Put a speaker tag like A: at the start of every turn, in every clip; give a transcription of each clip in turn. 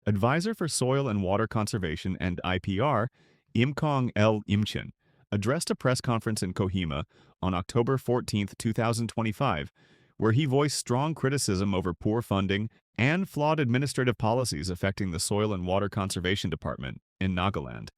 A: Advisor for Soil and Water Conservation and IPR, Imkong L. Imchen, addressed a press conference in Kohima on October 14, 2025, where he voiced strong criticism over poor funding and flawed administrative policies affecting the Soil and Water Conservation Department in Nagaland.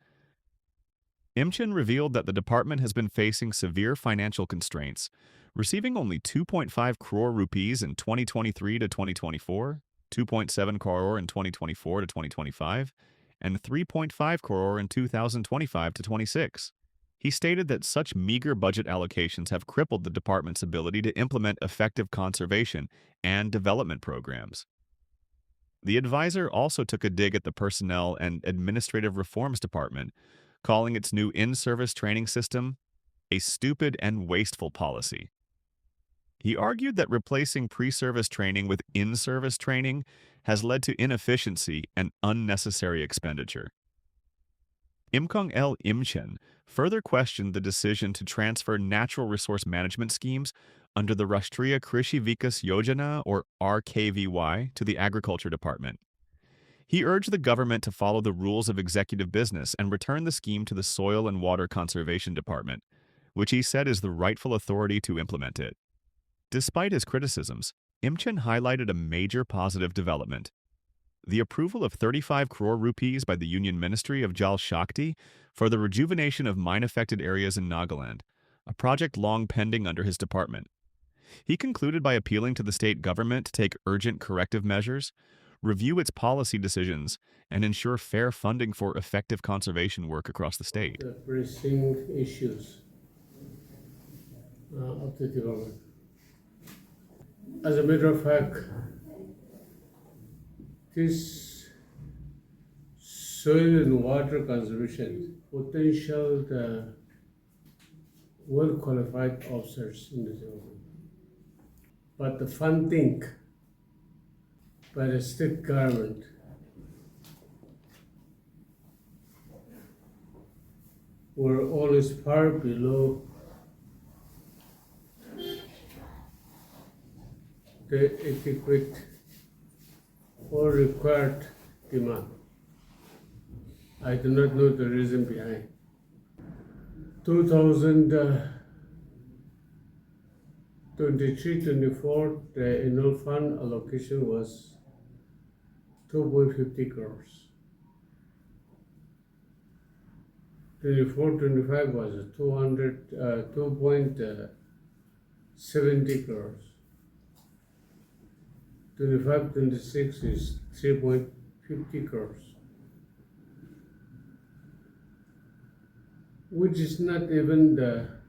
A: Imchen revealed that the department has been facing severe financial constraints, receiving only 2.5 crore rupees in 2023 to 2024, 2.7 crore in 2024 to 2025, and 3.5 crore in 2025 to 26. He stated that such meager budget allocations have crippled the department's ability to implement effective conservation and development programs. The advisor also took a dig at the Personnel and Administrative Reforms Department, calling its new in-service training system a stupid and wasteful policy. He argued that replacing pre-service training with in-service training has led to inefficiency and unnecessary expenditure. Imkong L. Imchen further questioned the decision to transfer natural resource management schemes under the Rashtriya Krishi Vikas Yojana, or RKVY, to the Agriculture Department. He urged the government to follow the rules of executive business and return the scheme to the Soil and Water Conservation Department, which he said is the rightful authority to implement it. Despite his criticisms, Imchen highlighted a major positive development: the approval of 35 crore rupees by the Union Ministry of Jal Shakti for the rejuvenation of mine-affected areas in Nagaland, a project long pending under his department. He concluded by appealing to the state government to take urgent corrective measures, review its policy decisions, and ensure fair funding for effective conservation work across the state.
B: The pressing issues of the development. As a matter of fact, this soil and water conservation potential the well-qualified officers in the development. But the funding by the state government were always far below the adequate or required demand. I do not know the reason behind. 2023-24, the annual fund allocation was 2.50 crores. 24-25 was 2.70 crores. 25-26 is 3.50 crores, which is not even the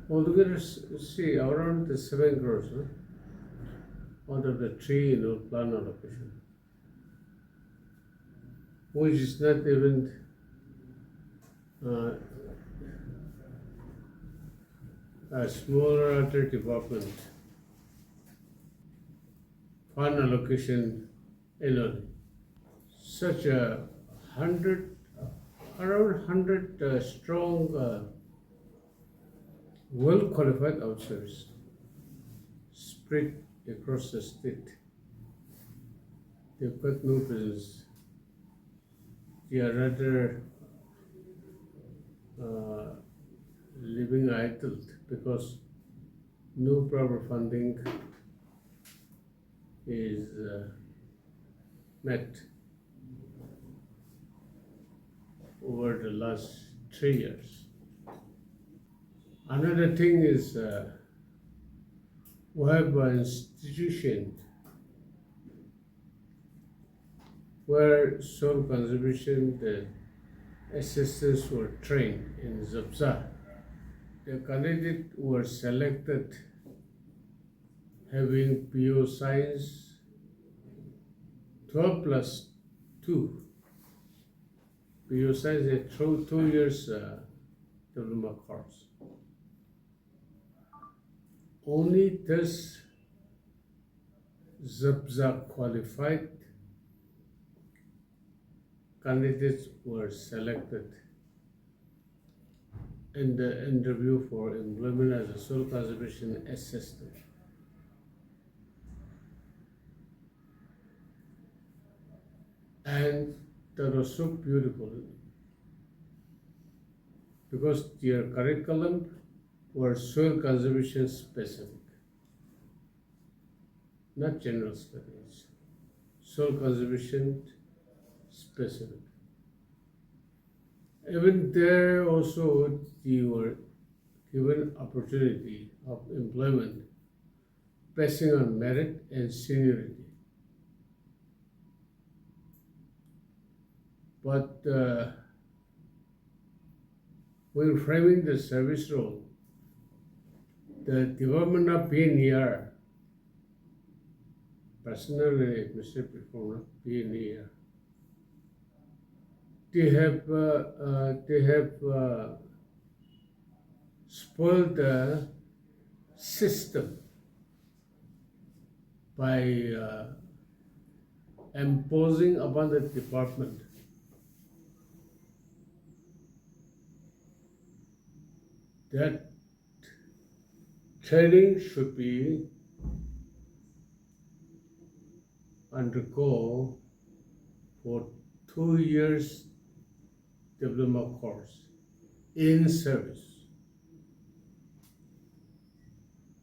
B: altogether. See, around the 7 crores, huh? Out of the 3 plan allocation, which is not even a smaller other department fund allocation annually. Such a around 100 strong, well-qualified officers spread across the state. They've got no business. They are rather living idle because no proper funding is met over the last 3 years. Another thing is we have an institution where soil conservation, the assistants were trained in Zabza. The candidates were selected having PO science 12 plus 2. PO science is through 2 years diploma course. Only this Zabza qualified candidates were selected in the interview for employment as a soil conservation assistant. And that was so beautiful because their curriculum were soil conservation specific, not general studies, soil conservation specific. Even there also they were given opportunity of employment based on merit and seniority. But when framing the service role, the development of PNER, personal and administrative performance, PNER, they have spoiled the system by imposing upon the department that training should be undergo for 2 years diploma course in service.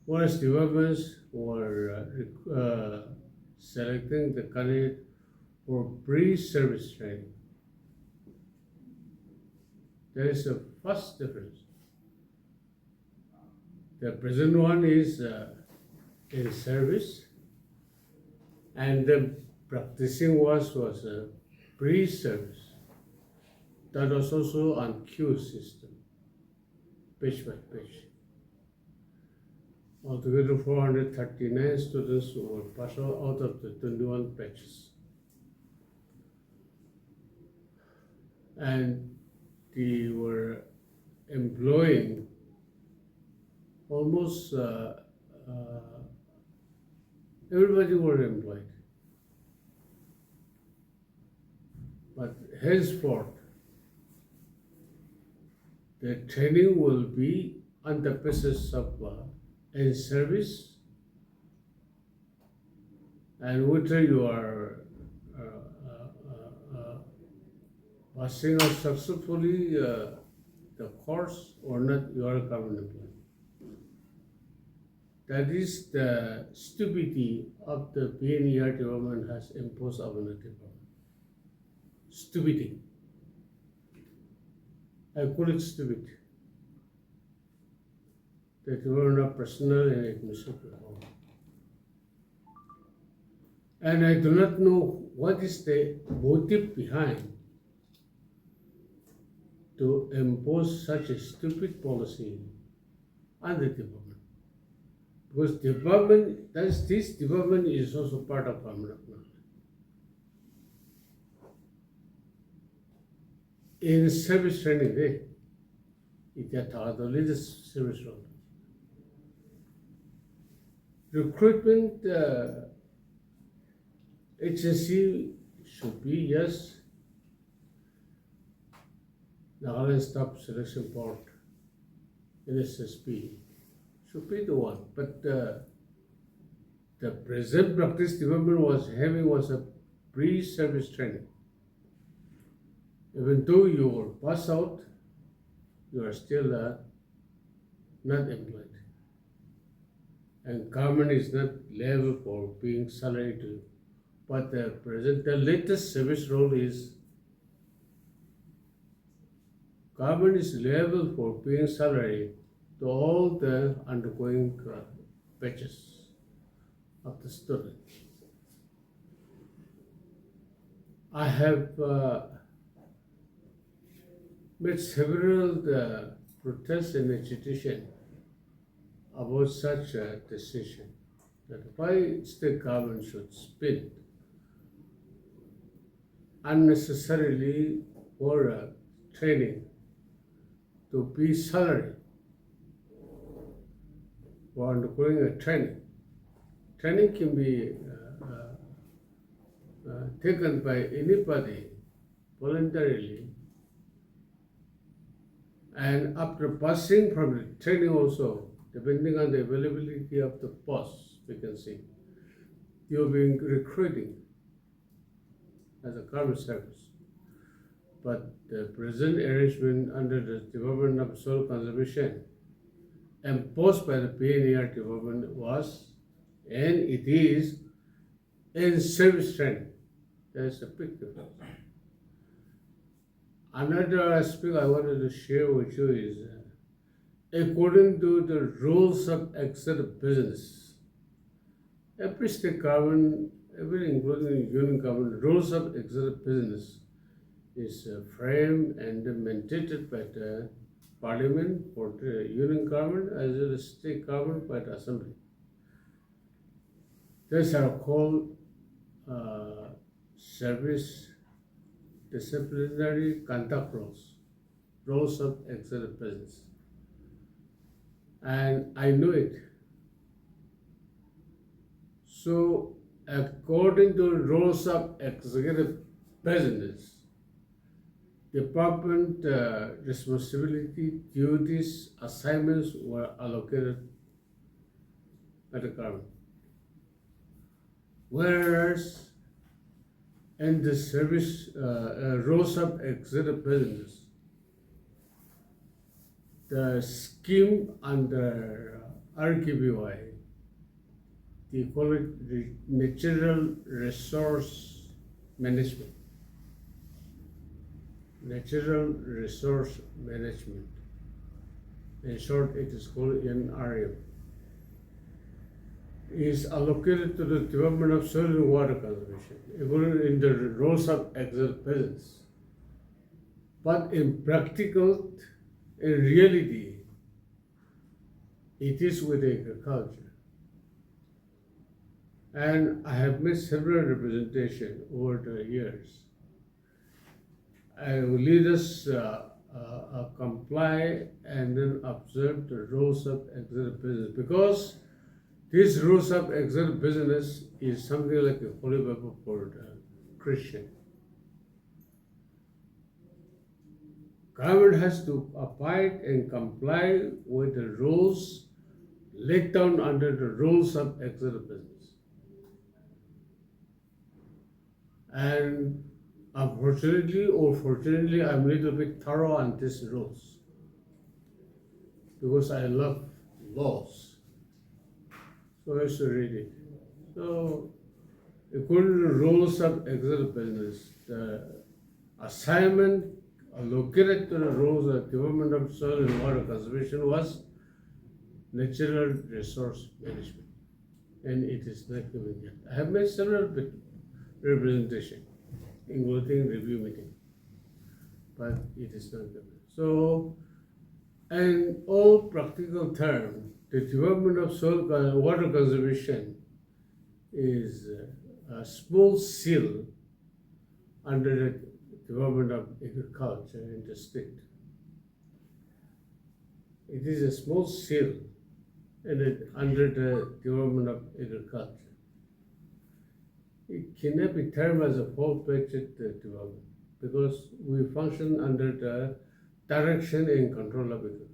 B: Whereas developers were selecting the candidate for pre-service training. There is a first difference. The present one is in service, and the practicing was pre-service. That was also on queue system, page by page. Altogether 439 students were passed out of the 21 batches. And they were employing almost everybody were employed. But henceforth, the training will be on the basis of in service, and whether you are passing out successfully the course or not, you are a government employee. That is the stupidity of the PNER development has imposed upon the department. Stupidity. I call it stupid. The development of personnel and administrative performance. And I do not know what is the motive behind to impose such a stupid policy on the department. Because this department is also part of permanent knowledge. In service training, it is service role. Recruitment agency should be, yes, Nagaland Staff Selection Board, NSSP, should be the one. But the present practice development was a pre-service training. Even though you were passed out, you are still not employed. And government is not liable for being salaried to you. But the latest service role is government is liable for paying salary to all the undergoing batches of the student. I have made several protests and agitation about such a decision, that why state government should spend unnecessarily for training to be salary for undergoing a training. Training can be taken by anybody voluntarily, and after passing from the training also, depending on the availability of the post vacancy, you're being recruiting. as a carbon service. But the present arrangement under the Department of Soil Conservation imposed by the PNER department was, and it is, insufficient. There's a big difference. Another aspect I wanted to share with you is, according to the rules of exit business, every state government, every including union government, rules of exit business is framed and mandated by the parliament for the union government as well as state government by the assembly. These are called service disciplinary conduct rules, rules of exit business. And I know it. So according to rules of executive business, department responsibility, duties, assignments were allocated by the government. Whereas in the service rules of executive business, the scheme under RKBY, they call it natural resource management. Natural resource management. In short, it is called NRM. Is allocated to the Department of Soil and Water Conservation, even in the rules of exit business. But in practical, in reality, it is with agriculture. And I have made several representations over the years. I will lead us comply and then observe the rules of exit business, because these rules of exit business is something like a holy Bible for the Christian. Government has to abide and comply with the rules laid down under the rules of exit business. And unfortunately or fortunately, I'm a little bit thorough on these rules because I love laws. So I should read it. So according to the rules of exit business, the assignment allocated to the rules of Department of Soil and Water Conservation was natural resource management, and it is not given yet. I have made several representations, including review meeting, but it is not given. So, in all practical terms, the Department of Soil and Water Conservation is a small seal under the Department of Agriculture in the state. It is a small seal under the Department of Agriculture. It cannot be termed as a full-fledged department because we function under the direction and control of agriculture.